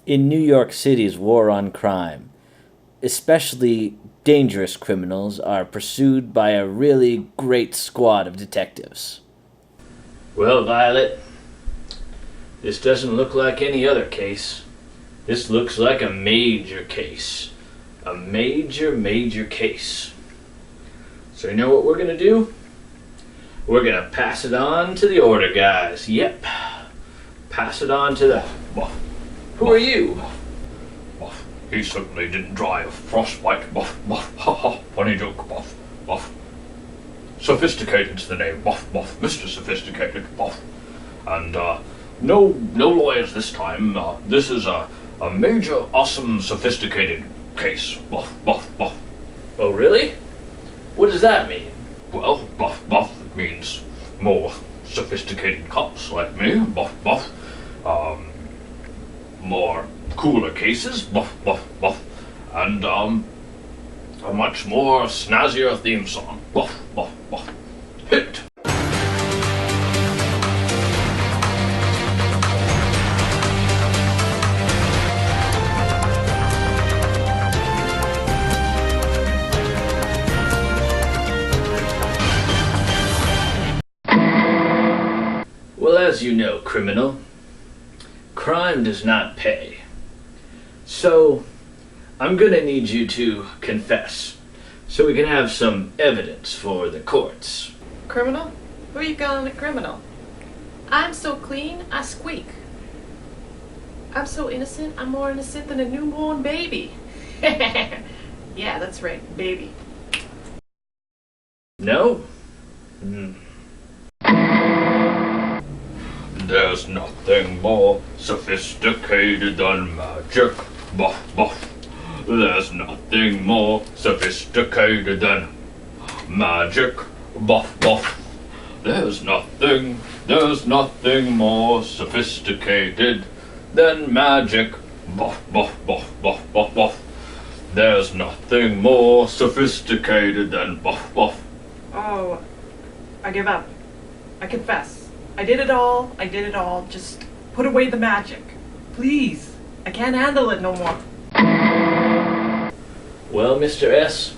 In New York City's war on crime, especially dangerous criminals are pursued by a really great squad of detectives. Well, Violet, this doesn't look like any other case. This looks like a major case. A major case. So you know what we're gonna do? We're gonna pass it on to the order guys. Yep. Pass it on to the... Who are you? He certainly didn't die of frostbite. Buff, buff, ha ha. Funny joke. Buff, buff. Sophisticated's the name. Buff, buff. Mr. Sophisticated. Buff. And no lawyers this time. This is a major, awesome, sophisticated case. Buff, buff, buff. Oh, really? What does that mean? Well, buff, buff means more sophisticated cops like me. Buff, buff. More cooler cases. Buff, buff, buff. And a much more snazzier theme song. Buff, buff, buff. Hit. Well, as you know, criminal, crime does not pay. So, I'm gonna need you to confess, so we can have some evidence for the courts. Criminal? Who are you calling a criminal? I'm so clean, I squeak. I'm so innocent, I'm more innocent than a newborn baby. Yeah, that's right, baby. No? There's nothing more sophisticated than magic. Buff, buff. There's nothing more sophisticated than magic. Buff, buff. There's nothing more sophisticated than magic. Buff, buff, buff, buff, buff, buff. There's nothing more sophisticated than buff, buff. Oh, I give up. I confess. I did it all. Just put away the magic. Please. I can't handle it no more. Well, Mr. S.,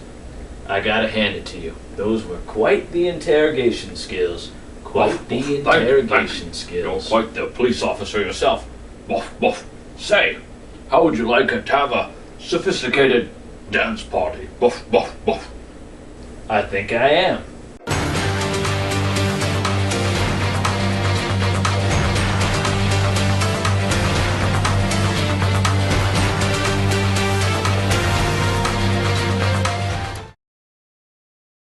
I gotta hand it to you. Those were quite the interrogation skills. Quite the interrogation skills. You're quite the police officer yourself. Buff, buff. Say, how would you like it to have a sophisticated dance party? Buff, buff, buff. I think I am.